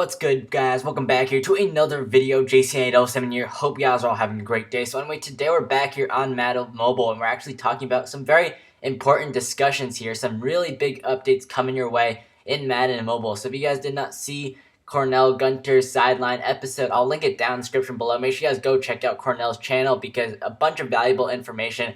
What's good, guys? Welcome back here to another video. JC807 here. Hope you guys are all having a great day. So anyway, today we're back here on Madden Mobile, and we're actually talking about some very important discussions here. Some really big updates coming your way in Madden Mobile. So if you guys did not see Cornell Gunter's sideline episode, I'll link it down in the description below. Make sure you guys go check out Cornell's channel because a bunch of valuable information,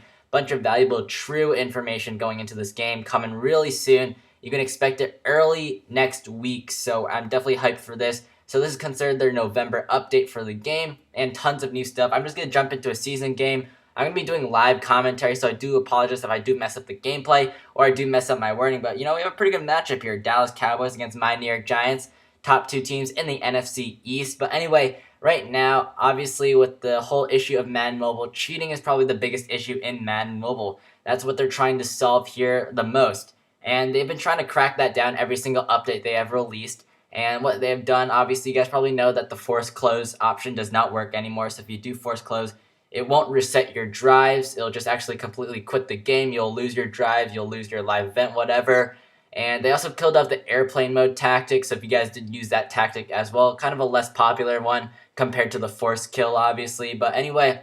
true information going into this game coming really soon. You can expect it early next week, so I'm definitely hyped for this. So this is considered their November update for the game, and tons of new stuff. I'm just going to jump into a season game. I'm going to be doing live commentary, so I do apologize if I do mess up the gameplay, or I do mess up my wording, but we have a pretty good matchup here. Dallas Cowboys against my New York Giants, top two teams in the NFC East. But anyway, right now, obviously with the whole issue of Madden Mobile, cheating is probably the biggest issue in Madden Mobile. That's what they're trying to solve here the most. And they've been trying to crack that down every single update they have released. And what they have done, obviously, you guys probably know that the force close option does not work anymore. So if you do force close, it won't reset your drives. It'll just actually completely quit the game. You'll lose your drives. You'll lose your live event, whatever. And they also killed off the airplane mode tactic. So if you guys did use that tactic as well, kind of a less popular one compared to the force kill, obviously. But anyway,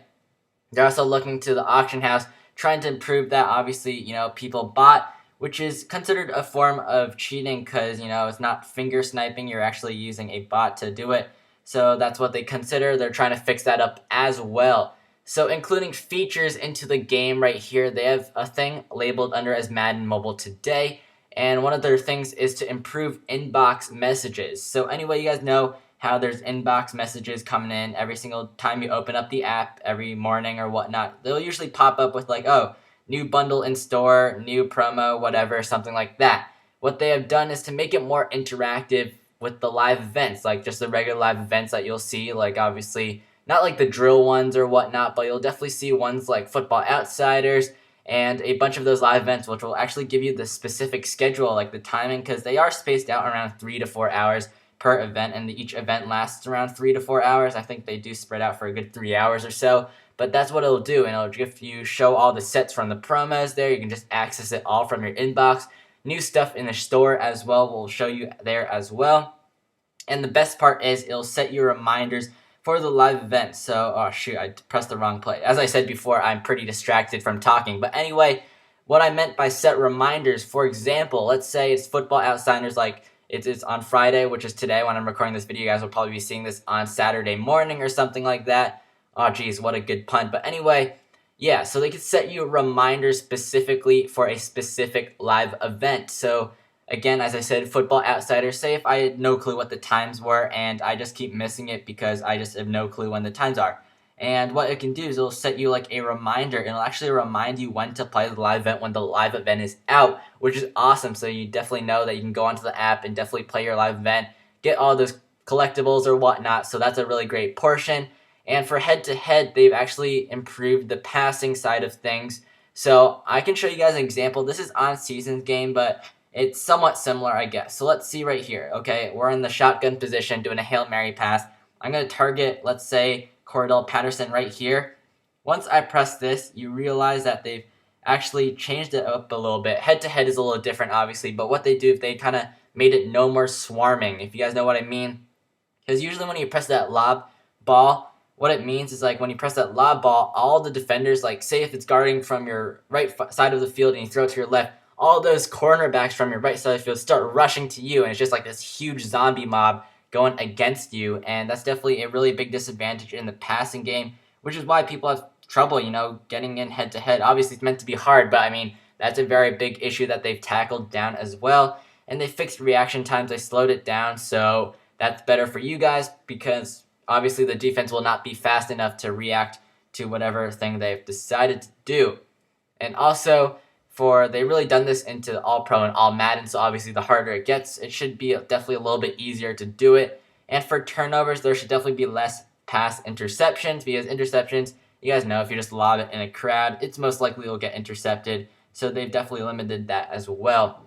they're also looking to the auction house, trying to improve that. Obviously, people bought, which is considered a form of cheating because, it's not finger sniping. You're actually using a bot to do it. So that's what they consider. They're trying to fix that up as well. So including features into the game right here, they have a thing labeled under as Madden Mobile Today. And one of their things is to improve inbox messages. So anyway, you guys know how there's inbox messages coming in every single time you open up the app every morning or whatnot. They'll usually pop up with like, oh, new bundle in store, new promo, whatever, something like that. What they have done is to make it more interactive with the live events, like just the regular live events that you'll see, like obviously not like the drill ones or whatnot, but you'll definitely see ones like Football Outsiders and a bunch of those live events, which will actually give you the specific schedule, like the timing, because they are spaced out around 3 to 4 hours per event, and each event lasts around 3 to 4 hours. I think they do spread out for a good 3 hours or so. But that's what it'll do, and it'll give you show all the sets from the promos there. You can just access it all from your inbox. New stuff in the store as well will show you there as well. And the best part is it'll set you reminders for the live event. So, oh shoot, I pressed the wrong play. As I said before, I'm pretty distracted from talking. But anyway, what I meant by set reminders, for example, let's say it's Football Outsiders, like it's on Friday, which is today when I'm recording this video. You guys will probably be seeing this on Saturday morning or something like that. Oh, geez, what a good pun. But anyway, yeah, so they could set you reminders specifically for a specific live event. So, again, as I said, Football Outsiders, say if I had no clue what the times were and I just keep missing it because I just have no clue when the times are. And what it can do is it'll set you like a reminder. It'll actually remind you when to play the live event when the live event is out, which is awesome. So you definitely know that you can go onto the app and definitely play your live event, get all those collectibles or whatnot. So that's a really great portion. And for head-to-head, they've actually improved the passing side of things. So I can show you guys an example. This is on Seasons game, but it's somewhat similar, I guess. So let's see right here. Okay, we're in the shotgun position doing a Hail Mary pass. I'm going to target, let's say, Cordell Patterson right here. Once I press this, you realize that they've actually changed it up a little bit. Head-to-head is a little different, obviously, but what they do, they kind of made it no more swarming, if you guys know what I mean. Because usually when you press that lob ball, what it means is like when you press that lob ball, all the defenders, like say if it's guarding from your right side of the field and you throw it to your left, all those cornerbacks from your right side of the field start rushing to you, and it's just like this huge zombie mob going against you, and that's definitely a really big disadvantage in the passing game, which is why people have trouble, getting in head-to-head. Obviously, it's meant to be hard, but I mean, that's a very big issue that they've tackled down as well, and they fixed reaction times. They slowed it down, so that's better for you guys because obviously, the defense will not be fast enough to react to whatever thing they've decided to do. And also, they really done this into All-Pro and All-Madden, so obviously the harder it gets, it should be definitely a little bit easier to do it. And for turnovers, there should definitely be less pass interceptions, because interceptions, you guys know, if you just lob it in a crowd, it's most likely will get intercepted. So they've definitely limited that as well.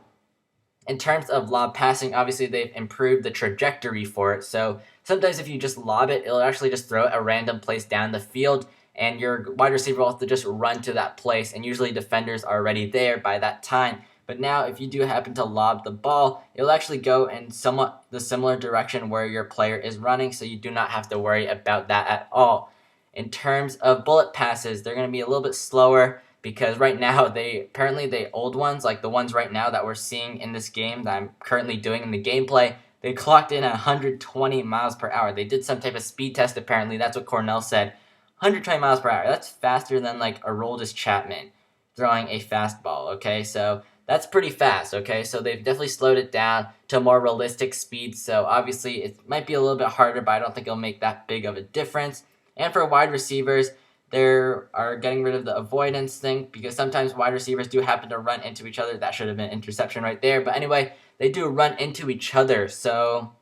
In terms of lob passing, obviously they've improved the trajectory for it. So sometimes if you just lob it, it'll actually just throw it a random place down the field, and your wide receiver will have to just run to that place, and usually defenders are already there by that time. But now if you do happen to lob the ball, it'll actually go in somewhat the similar direction where your player is running, so you do not have to worry about that at all. In terms of bullet passes, they're going to be a little bit slower because right now the old ones, like the ones right now that we're seeing in this game that I'm currently doing in the gameplay, they clocked in at 120 miles per hour. They did some type of speed test apparently. That's what Cornell said. 120 miles per hour. That's faster than like Aroldis Chapman throwing a fastball, okay? So that's pretty fast, okay? So they've definitely slowed it down to a more realistic speed. So obviously it might be a little bit harder, but I don't think it'll make that big of a difference. And for wide receivers, they are getting rid of the avoidance thing because sometimes wide receivers do happen to run into each other. That should have been interception right there. But anyway, they do run into each other. So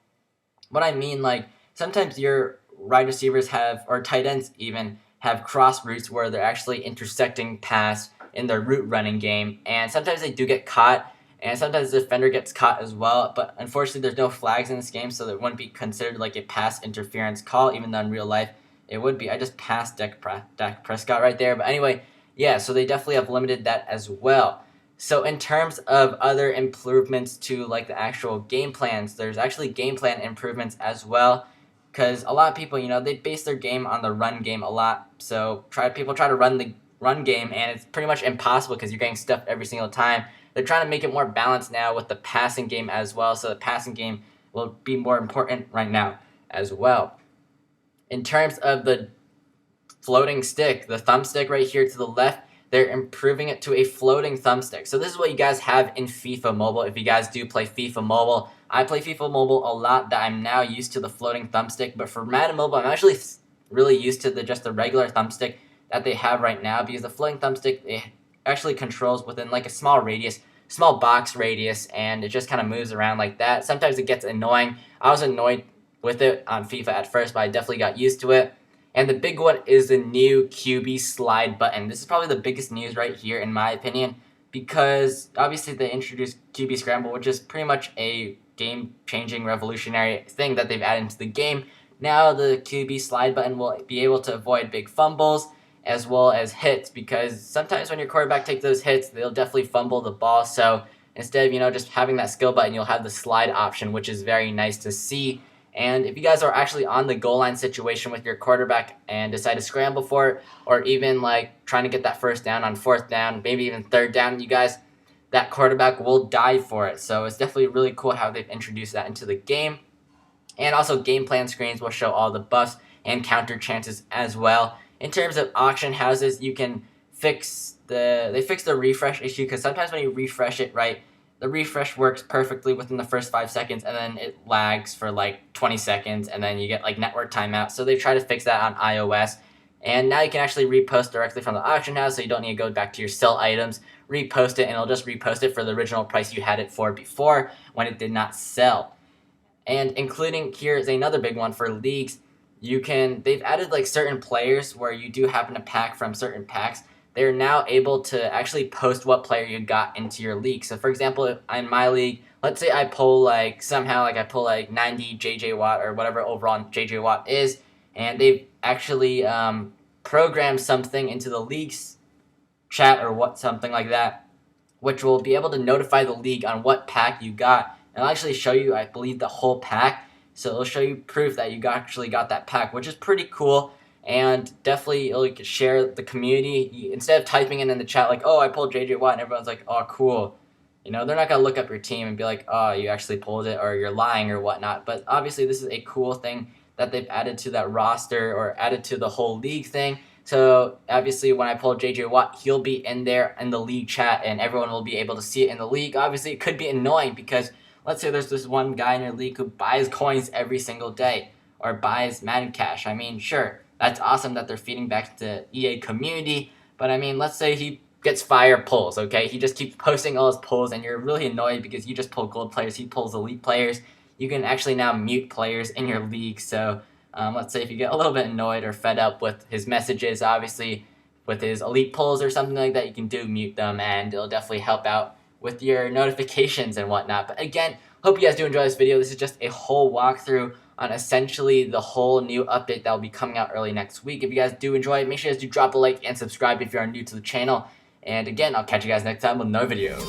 what I mean, like, sometimes your wide receivers have, or tight ends even, have cross routes where they're actually intersecting paths in their route running game. And sometimes they do get caught. And sometimes the defender gets caught as well. But unfortunately, there's no flags in this game, so it wouldn't be considered like a pass interference call, even though in real life it would be. I just passed Dak Prescott right there. But anyway, yeah, so they definitely have limited that as well. So in terms of other improvements to like the actual game plans, there's actually game plan improvements as well. Because a lot of people, they base their game on the run game a lot. So people try to run the run game, and it's pretty much impossible because you're getting stuffed every single time. They're trying to make it more balanced now with the passing game as well. So the passing game will be more important right now as well. In terms of the floating stick, the thumbstick right here to the left, they're improving it to a floating thumbstick. So this is what you guys have in FIFA Mobile. If you guys do play FIFA Mobile, I play FIFA Mobile a lot that I'm now used to the floating thumbstick. But for Madden Mobile, I'm actually really used to just the regular thumbstick that they have right now, because the floating thumbstick, it actually controls within like a small box radius, and it just kind of moves around like that. Sometimes it gets annoying. I was annoyed with it on FIFA at first, but I definitely got used to it. And the big one is the new QB slide button. This is probably the biggest news right here, in my opinion, because obviously they introduced QB scramble, which is pretty much a game-changing, revolutionary thing that they've added into the game. Now the QB slide button will be able to avoid big fumbles as well as hits, because sometimes when your quarterback takes those hits, they'll definitely fumble the ball. So instead of just having that skill button, you'll have the slide option, which is very nice to see. And if you guys are actually on the goal line situation with your quarterback and decide to scramble for it, or even like trying to get that first down on fourth down, maybe even third down, that quarterback will dive for it. So it's definitely really cool how they've introduced that into the game. And also game plan screens will show all the buffs and counter chances as well. In terms of auction houses, you can fix the refresh issue, because sometimes when you refresh it, right, the refresh works perfectly within the first 5 seconds, and then it lags for like 20 seconds, and then you get like network timeout. So they try to fix that on iOS. And now you can actually repost directly from the auction house, so you don't need to go back to your sell items, repost it, and it'll just repost it for the original price you had it for before when it did not sell. And including, here is another big one for leagues. They've added like certain players where you do happen to pack from certain packs. They're now able to actually post what player you got into your league. So for example, in my league, let's say I pull like 90 JJ Watt or whatever overall JJ Watt is, and they've actually programmed something into the league's chat or something like that, which will be able to notify the league on what pack you got. And it'll actually show you, I believe, the whole pack. So it'll show you proof that you actually got that pack, which is pretty cool. And definitely it'll share the community. Instead of typing in the chat like, oh, I pulled JJ Watt, and everyone's like, oh, cool. They're not going to look up your team and be like, oh, you actually pulled it, or you're lying or whatnot. But obviously this is a cool thing that they've added to that roster, or added to the whole league thing. So obviously when I pull JJ Watt, he'll be in there in the league chat, and everyone will be able to see it in the league. Obviously it could be annoying because let's say there's this one guy in your league who buys coins every single day, or buys Madden Cash. I mean, sure, that's awesome that they're feeding back to the EA community, but I mean, let's say he gets fire pulls, okay? He just keeps posting all his pulls, and you're really annoyed because you just pull gold players, he pulls elite players. You can actually now mute players in your league, so let's say if you get a little bit annoyed or fed up with his messages, obviously, with his elite pulls or something like that, you can mute them, and it'll definitely help out with your notifications and whatnot. But again, hope you guys do enjoy this video. This is just a whole walkthrough on essentially the whole new update that will be coming out early next week. If you guys do enjoy it, make sure you guys do drop a like and subscribe if you are new to the channel. And again, I'll catch you guys next time with another video.